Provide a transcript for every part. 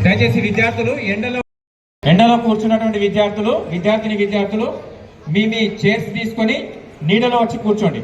దయచేసి విద్యార్థులు ఎండలో కూర్చున్నటువంటి విద్యార్థులు మీ చైర్స్ తీసుకొని నీడలో వచ్చి కూర్చోండి.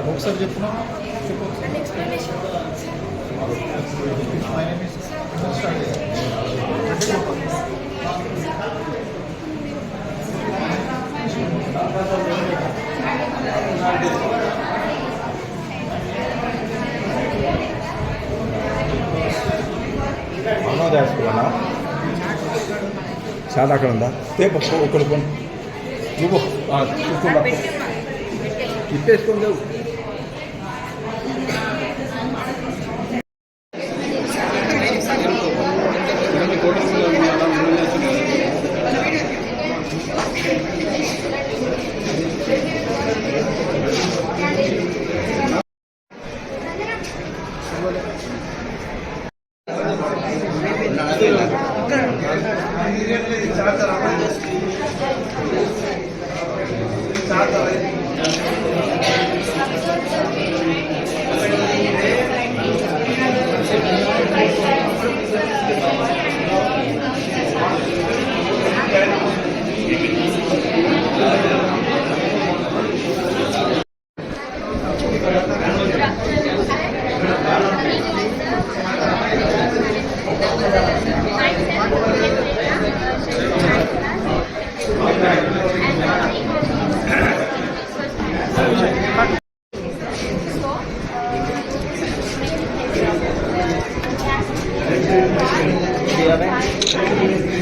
ఒకసారి చెప్తున్నా మనోదాసుకున్నా చాలా అక్కడ ఉందా తేప ఒకరు నువ్వు ఇప్పేసుకొని లేవు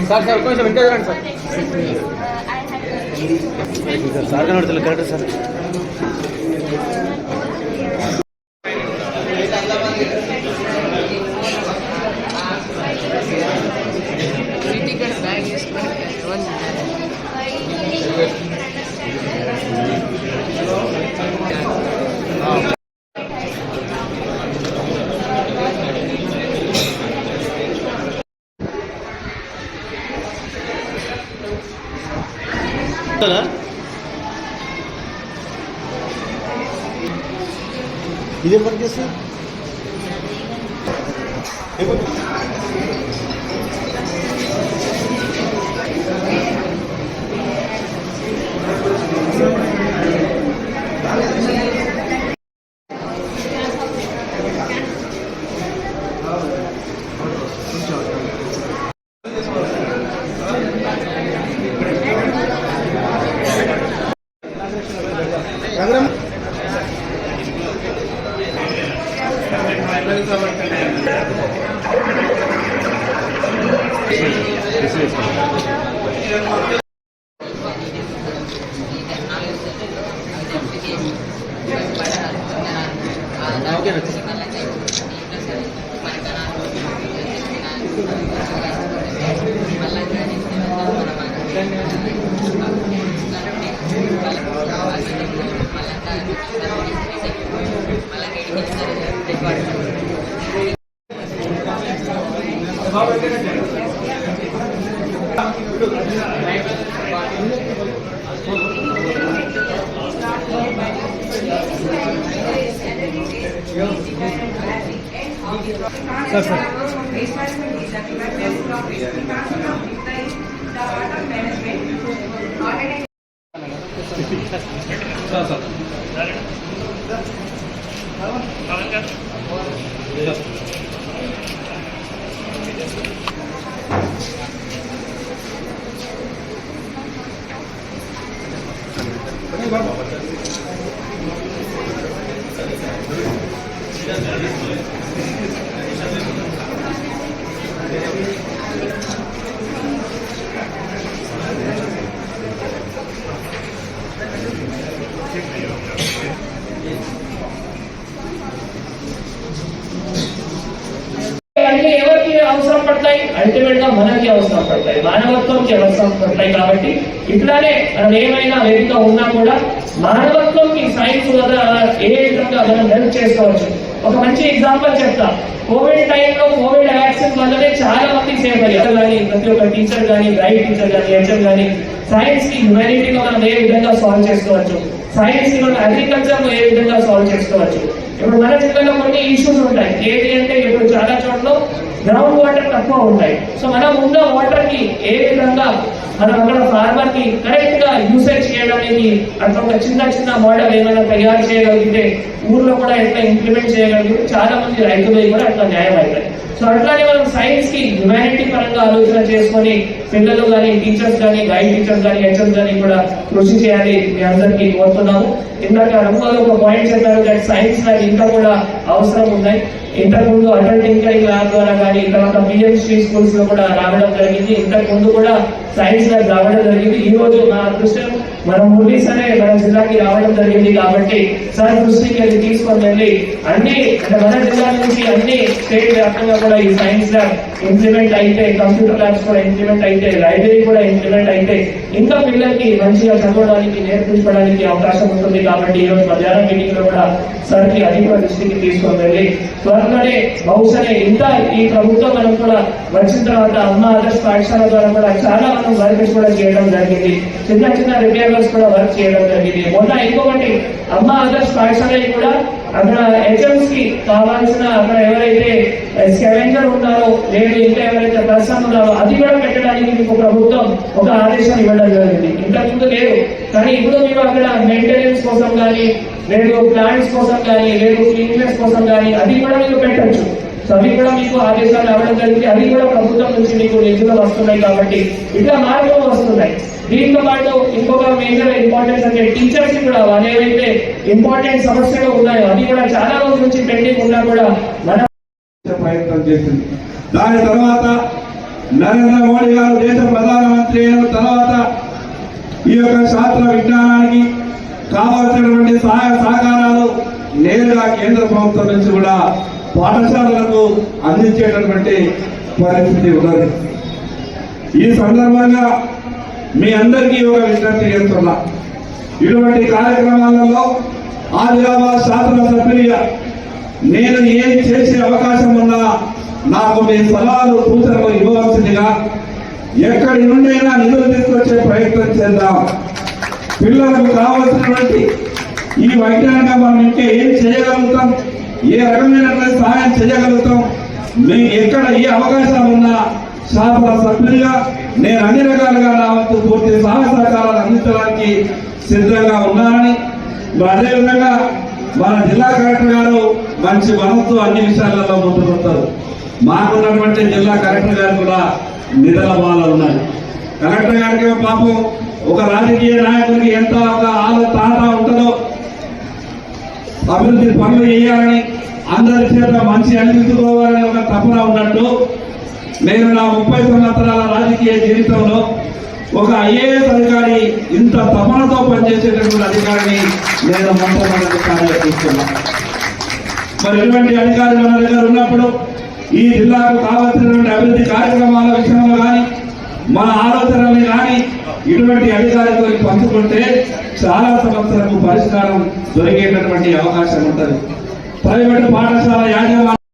సార్ కొంచెం ఇంకా చూడండి సార్ కనబడుతుంది కరెక్ట్ సార్ ఇదే పని చేస్తా సార్ సార్ అన్ని ఎవరికి అవసరం పడతాయి, అల్టిమేట్ గా మనకి అవసరం పడతాయి, మానవత్వంకి అవసరం పడతాయి. కాబట్టి ఇట్లానే మనం ఏమైనా వేదిక ఉన్నా కూడా మానవత్వంకి సైన్స్ వల్ల ఏ విధంగా మనం హెల్ప్ చేసుకోవచ్చు. ఒక మంచి ఎగ్జాంపుల్ చెప్తా. కోవిడ్ టైంలో కోవిడ్ వ్యాక్సిన్ వల్లనే చాలా మంది సేవ్ అయ్యారు. కానీ ప్రతి ఒక్క టీచర్ కానీ, గైడ్ టీచర్ కానీ, హెచ్ఎం కానీ సైన్స్ కి హ్యుమానిటీలో మనం ఏ విధంగా సాల్వ్ చేసుకోవచ్చు, సైన్స్ కి మనం అగ్రికల్చర్ లో ఏ విధంగా సాల్వ్ చేసుకోవచ్చు. ఇప్పుడు మన జిల్లాలో కొన్ని ఇష్యూస్ ఉంటాయి. ఏది అంటే ఇప్పుడు చాలా చోట్ల గ్రౌండ్ వాటర్ తక్కువ ఉంటాయి. సో మనం ఉన్న వాటర్ కి ఏ విధంగా మనం అక్కడ ఫార్మర్ కి కరెక్ట్ గా యూసేజ్ చేయడానికి అట్లా ఒక చిన్న చిన్న మోడల్ ఏమైనా తయారు చేయగలిగితే ఊర్లో కూడా ఎట్లా ఇంప్లిమెంట్ చేయగలిగితే చాలా మంది రైతులు కూడా అట్లా న్యాయం అవుతాయి. సో అట్లానే మనం సైన్స్ కి హ్యుమానిటీ పరంగా ఆలోచన చేసుకొని పిల్లలు కానీ, టీచర్స్ కానీ, గైడ్ టీచర్స్ కానీ, హెచ్ఎం కానీ కూడా కృషి చేయాలి మీ అందరికీ కోరుతున్నాము. ఇందాక రఘుమాలు ఒక పాయింట్ చెప్పారు దట్ సైన్స్ ల్యాబ్ ఇంకా కూడా అవసరం ఉన్నాయి. ఇంతకు ముందు అటల్ టింకరింగ్ ల్యాబ్ ద్వారా కానీ, తర్వాత పిఎంశ్రీ స్కూల్స్ లో కూడా రావడం జరిగింది. ఇంతకు ముందు కూడా సైన్స్ ల్యాబ్ రావడం జరిగింది. ఈ రోజు నా అదృష్టం మన మురళీస్ అనే మన జిల్లాకి రావడం జరిగింది. కాబట్టి సార్ దృష్టికి అది తీసుకొని వెళ్ళి అన్ని మన జిల్లా నుంచి అన్ని స్టేట్ వ్యాప్తంగా కూడా ఈ సైన్స్ ల్యాబ్ ఇంప్లిమెంట్ అయితే, కంప్యూటర్ ల్యాబ్స్ కూడా ఇంప్లిమెంట్ అయితే, లైబ్రరీ కూడా ఇంప్లిమెంట్ అయితే ఇంకా పిల్లలకి మంచిగా చదవడానికి, నేర్పించడానికి అవకాశం ఉంటుంది. కాబట్టి ఈ రోజు మధ్యాహ్నం మీటింగ్ లో కూడా సార్ కి అది కూడా దృష్టికి తీసుకొని వెళ్ళి త్వరలోనే బహుశా ఇంకా ఈ ప్రభుత్వం మనం కూడా వచ్చిన తర్వాత అమ్మ ఆదర్శ పాఠశాల ద్వారా కూడా చాలా మనం వర్క్ కూడా చేయడం జరిగింది. చిన్న చిన్న రిపేర్స్ కూడా వర్క్ చేయడం జరిగింది. మొన్న ఇంకొకటి అమ్మ ఆదర్శ పాఠశాల కూడా అక్కడ హెచ్ఎంస్ కి కావాల్సిన అక్కడ ఎవరైతే స్కావెంజర్ ఉన్నారో లేదు ఇంకా ఎవరైతే పర్సన్ ఉన్నారో అది కూడా పెట్టడానికి మీకు ప్రభుత్వం ఒక ఆదేశం ఇవ్వడం జరిగింది. ఇంతకుముందు లేదు, కానీ ఇప్పుడు మీరు అక్కడ మెయింటెనెన్స్ కోసం కానీ, లేదు ప్లాంట్స్ కోసం కానీ, లేదు క్లీన్నెస్ కోసం కానీ అది కూడా మీరు పెట్టచ్చు. సో అవి కూడా మీకు ఆదేశాలు రావడం జరిగింది. అది కూడా ప్రభుత్వం నుంచి మీకు నిధులు వస్తున్నాయి. కాబట్టి ఇట్లా మార్పులు వస్తున్నాయి. దీంతో పాటు ఇంకొక మేజర్ ఇంపార్టెన్స్ అంటే టీచర్స్ కూడా వాళ్ళు ఏవైతే ఇంపార్టెంట్ సమస్యలు ఉన్నాయో అది కూడా చాలా రోజుల నుంచి పెండింగ్ ఉన్నా కూడా మన ప్రయత్నం చేసింది. దాని తర్వాత నరేంద్ర మోడీ గారు దేశ ప్రధానమంత్రి అయిన తర్వాత ఈ యొక్క శాస్త్ర విజ్ఞానానికి కావాల్సినటువంటి సహాయ సహకారాలు నేరుగా కేంద్ర ప్రభుత్వం నుంచి కూడా పాఠశాలలకు అందించేటటువంటి పరిస్థితి ఉన్నది. ఈ సందర్భంగా మీ అందరికీ ఒక విజ్ఞప్తి చేస్తున్నా. ఇటువంటి కార్యక్రమాలలో ఆదిలాబాద్ శాసనసభ్యుడిగా నేను ఏం చేసే అవకాశం ఉన్నా నాకు మీ సలహాలు, సూచనలు ఇవ్వవలసిందిగా ఎక్కడి నుండైనా నిధులు తీసుకొచ్చే ప్రయత్నం చేద్దాం. పిల్లలకు కావలసినటువంటి ఈ వైజ్ఞానిక మనం ఇంకా ఏం చేయగలుగుతాం, ఏ రకమైనటువంటి సహాయం చేయగలుగుతాం, మీకు ఎక్కడ ఏ అవకాశం ఉన్నా శాసనసభ్యుడిగా నేను అన్ని రకాలుగా నా వంతు పూర్తి సహాయ సహకారాలు అందించడానికి సిద్ధంగా ఉన్నానని, అదేవిధంగా మన జిల్లా కలెక్టర్ గారు మంచి మనసు అన్ని విషయాలలో ముందుకొస్తారు. మాకున్నటువంటి జిల్లా కలెక్టర్ గారు కూడా నిధుల బాధ ఉన్నాయి. కలెక్టర్ గారికి పాపం ఒక రాజకీయ నాయకుడికి ఎంత ఒక తాత ఉంటుందో అభివృద్ధి పనులు చేయాలని, అందరి చేత మంచి అనిపించుకోవాలని ఒక తపన ఉన్నట్టు నేను నా 30 సంవత్సరాల రాజకీయ జీవితంలో ఒక ఐఏఎస్ అధికారి ఇంత తపనతో పనిచేసేటటువంటి అధికారిని నేను మొట్టమొదటిసారిగా చూస్తున్నా. మరి ఇటువంటి అధికారులు మన దగ్గర ఉన్నప్పుడు ఈ జిల్లాకు కావాల్సినటువంటి అభివృద్ధి కార్యక్రమాల విషయంలో కానీ, మన ఆలోచనల్ని కానీ ఇటువంటి అధికారులతో పంచుకుంటే చాలా సమస్యలకు పరిష్కారం దొరికేటటువంటి అవకాశం ఉంటుంది. ప్రైవేటు పాఠశాల యాజమాన్యం